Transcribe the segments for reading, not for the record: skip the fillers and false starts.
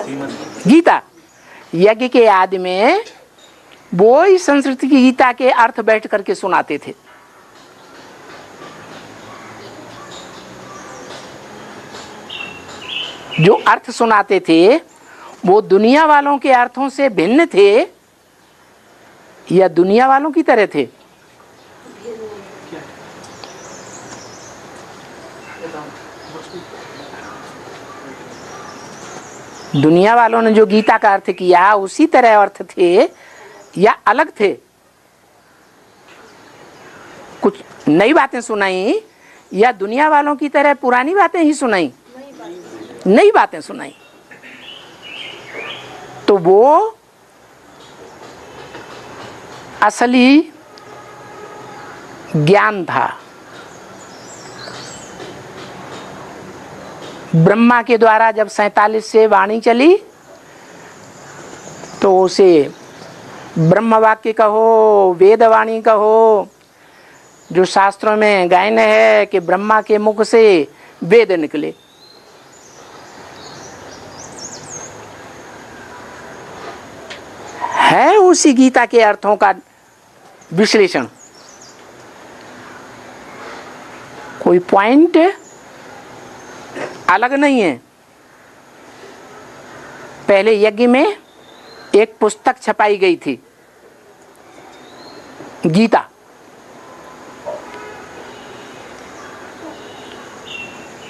गीता। यज्ञ के आदि में वो ही संस्कृत की गीता के अर्थ बैठ करके सुनाते थे। जो अर्थ सुनाते थे वो दुनिया वालों के अर्थों से भिन्न थे या दुनिया वालों की तरह थे? दुनिया वालों ने जो गीता का अर्थ किया उसी तरह अर्थ थे या अलग थे? कुछ नई बातें सुनाई या दुनिया वालों की तरह पुरानी बातें ही सुनाई? नई बातें सुनाई। तो वो असली ज्ञान था। ब्रह्मा के द्वारा जब 47 से वाणी चली तो उसे ब्रह्म वाक्य कहो, वेदवाणी कहो, जो शास्त्रों में गायन है कि ब्रह्मा के मुख से वेद निकले। है उसी गीता के अर्थों का विश्लेषण। कोई पॉइंट अलग नहीं है। पहले यज्ञ में एक पुस्तक छपाई गई थी, गीता।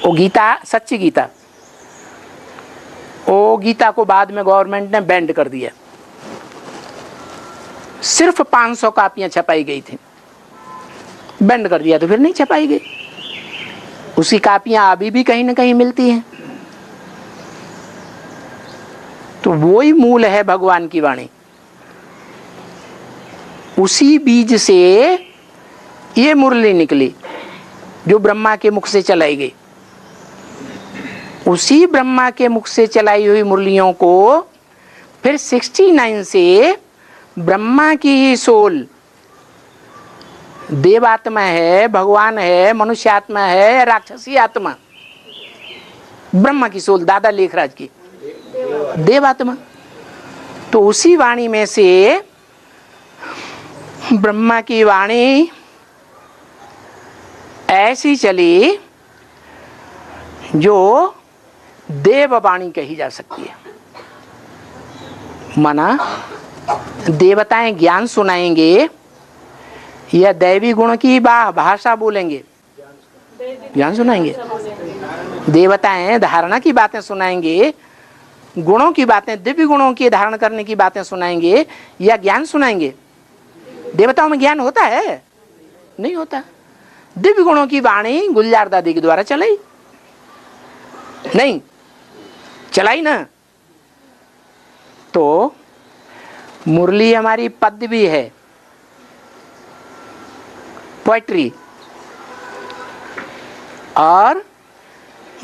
वो गीता सच्ची गीता, वो गीता को बाद में गवर्नमेंट ने बैंड कर दिया। सिर्फ 500 कापियां छपाई गई थी, बैंड कर दिया तो फिर नहीं छपाई गई। उसी कापियां अभी भी कहीं ना कहीं मिलती हैं। तो वो ही मूल है भगवान की वाणी। उसी बीज से ये मुरली निकली जो ब्रह्मा के मुख से चलाई गई। उसी ब्रह्मा के मुख से चलाई हुई मुरलियों को फिर 69 से ब्रह्मा की ही सोल, देवात्मा है, भगवान है, मनुष्य आत्मा है, राक्षसी आत्मा, ब्रह्मा की सोल, दादा लेखराज की देवात्मा। तो उसी वाणी में से ब्रह्मा की वाणी ऐसी चली जो देववाणी कही जा सकती है। माना देवताएं ज्ञान सुनाएंगे या दैवी गुण की भाषा बोलेंगे? ज्ञान सुनाएंगे। देवताएं धारणा की बातें सुनाएंगे, गुणों की बातें, दिव्य गुणों की धारण करने की बातें सुनाएंगे या ज्ञान सुनाएंगे? देवताओं में ज्ञान होता है? नहीं होता। दिव्य गुणों की वाणी गुलजार दादी के द्वारा चलाई नहीं? चलाई ना। तो मुरली हमारी पद्य भी है, पोएट्री, और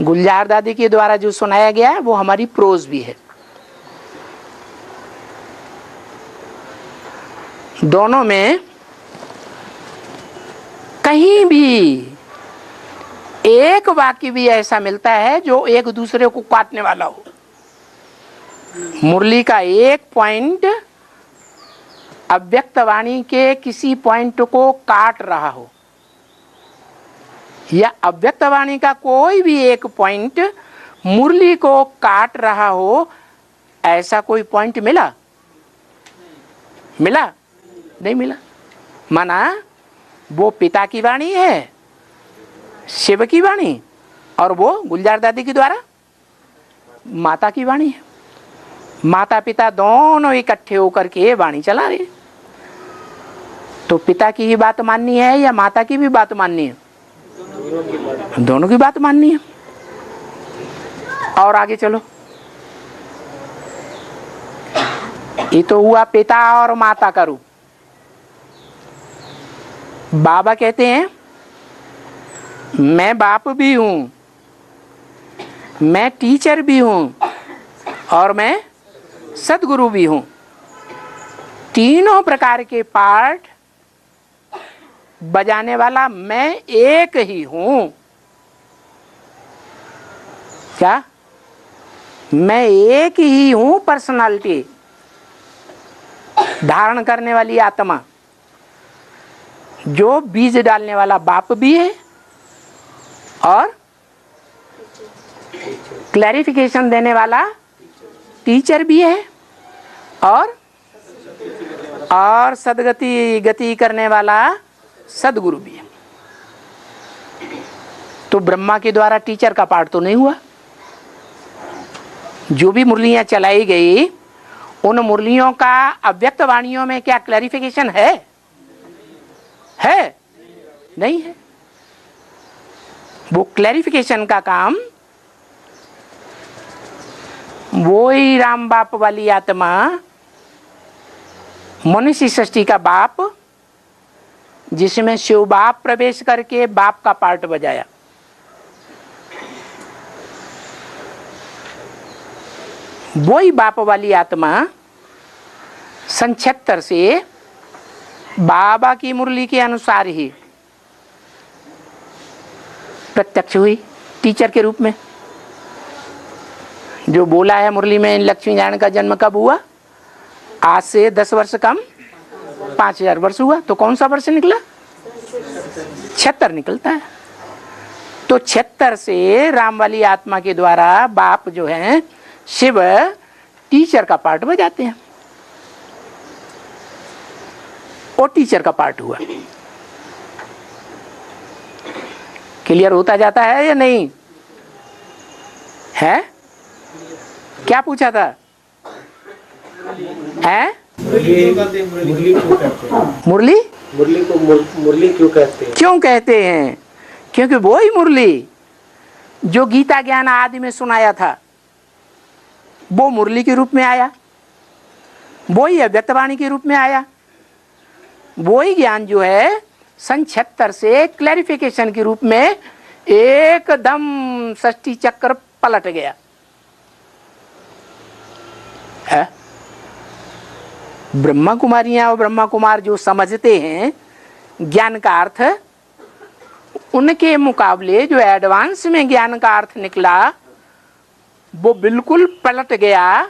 गुलजार दादी के द्वारा जो सुनाया गया है वो हमारी प्रोज भी है। दोनों में कहीं भी एक वाक्य भी ऐसा मिलता है जो एक दूसरे को काटने वाला हो। मुरली का एक पॉइंट अव्यक्त वाणी के किसी पॉइंट को काट रहा हो, या अव्यक्त वाणी का कोई भी एक पॉइंट मुरली को काट रहा हो, ऐसा कोई पॉइंट मिला? मिला? नहीं मिला। माना वो पिता की वाणी है, शिव की वाणी, और वो गुलजार दादी के द्वारा माता की वाणी है। माता पिता दोनों इकट्ठे होकर के वाणी चला रहे। तो पिता की ही बात माननी है या माता की भी बात माननी है? दोनों की बात माननी है। और आगे चलो, ये तो हुआ पिता और माता का रूप। बाबा कहते हैं मैं बाप भी हूं, मैं टीचर भी हूं और मैं सदगुरु भी हूं। तीनों प्रकार के पार्ट बजाने वाला मैं एक ही हूं। क्या? मैं एक ही हूं पर्सनालिटी, धारण करने वाली आत्मा। जो बीज डालने वाला बाप भी है और क्लैरिफिकेशन देने वाला टीचर भी है और गति करने वाला सदगुरु भी है। तो ब्रह्मा के द्वारा टीचर का पाठ तो नहीं हुआ। जो भी मुरलियां चलाई गई उन मुरलियों का अव्यक्त वाणियों में क्या क्लैरिफिकेशन है? नहीं है। वो क्लैरिफिकेशन का काम वो ही राम बाप वाली आत्मा, मनुष्य सृष्टि का बाप, जिसमें शिव बाप प्रवेश करके बाप का पार्ट बजाया। वही बाप वाली आत्मा सन 76 से बाबा की मुरली के अनुसार ही प्रत्यक्ष हुई टीचर के रूप में। जो बोला है मुरली में, लक्ष्मी नारायण का जन्म कब हुआ? आज से 10 वर्ष कम 5000 वर्ष हुआ। तो कौन सा वर्ष निकला? 76 निकलता है। तो 76 से राम वाली आत्मा के द्वारा बाप जो है शिव टीचर का पार्ट बजाते हैं। और टीचर का पार्ट हुआ। क्लियर होता जाता है या नहीं है? क्या पूछा था? है मुरली को मुरली क्यों कहते हैं? क्यों कहते हैं? क्योंकि वो ही मुरली जो गीता ज्ञान आदि में सुनाया था वो मुरली के रूप में आया, वो ही अव्यक्तवाणी के रूप में आया। वो ही ज्ञान जो है सन 76 से क्लैरिफिकेशन के रूप में एकदम षष्ठी चक्र पलट गया है। ब्रह्मा कुमारियां और ब्रह्मा कुमार जो समझते हैं ज्ञान का अर्थ, उनके मुकाबले जो एडवांस में ज्ञान का अर्थ निकला वो बिल्कुल पलट गया।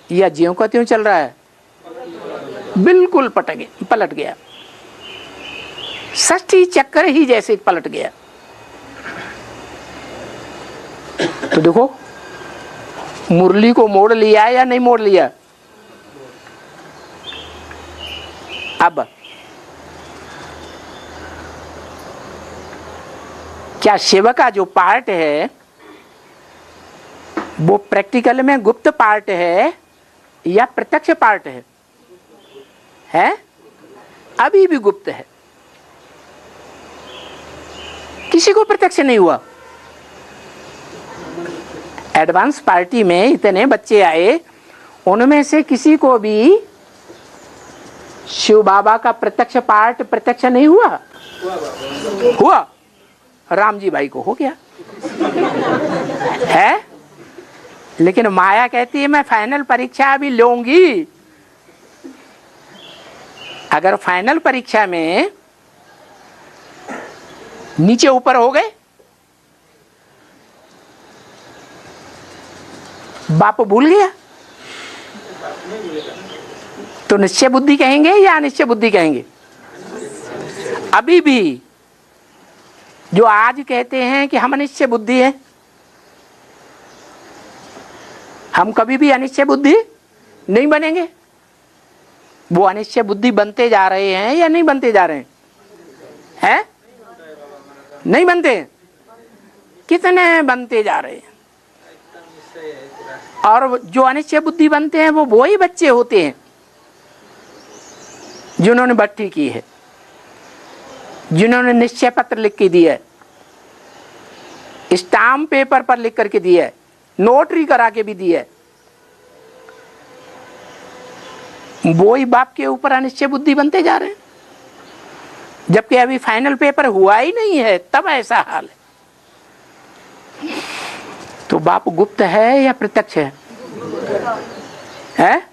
या ज्यों का त्यों चल रहा है? बिल्कुल पलट गया। षष्ठी चक्र ही जैसे पलट गया। तो देखो मुरली को मोड़ लिया या नहीं मोड़ लिया? अब क्या शिव का जो पार्ट है वो प्रैक्टिकल में गुप्त पार्ट है या प्रत्यक्ष पार्ट है? अभी भी गुप्त है, किसी को प्रत्यक्ष नहीं हुआ। एडवांस पार्टी में इतने बच्चे आए, उनमें से किसी को भी शिव बाबा का प्रत्यक्ष पार्ट प्रत्यक्ष नहीं हुआ? हुआ। राम जी भाई को हो गया है। लेकिन माया कहती है मैं फाइनल परीक्षा अभी लूंगी। अगर फाइनल परीक्षा में नीचे ऊपर हो गए, बाप भूल गया, तो निश्चय बुद्धि कहेंगे या अनिश्चय बुद्धि कहेंगे? अभी भी जो आज कहते हैं कि हम अनिश्चय बुद्धि है, हम कभी भी अनिश्चय बुद्धि नहीं बनेंगे। वो अनिश्चय बुद्धि बनते जा रहे हैं या नहीं बनते जा रहे हैं? नहीं बनते। कितने बनते जा रहे हैं? और जो अनिश्चय बुद्धि बनते हैं वो वही बच्चे होते हैं जिन्होंने भट्टी की है, जिन्होंने निश्चय पत्र लिख के दिया है, स्टाम्प पेपर पर लिख करके दिया है, नोटरी करा के भी दिया है। वो ही बाप के ऊपर अनिश्चय बुद्धि बनते जा रहे हैं, जबकि अभी फाइनल पेपर हुआ ही नहीं है, तब ऐसा हाल है। तो बाप गुप्त है या प्रत्यक्ष है?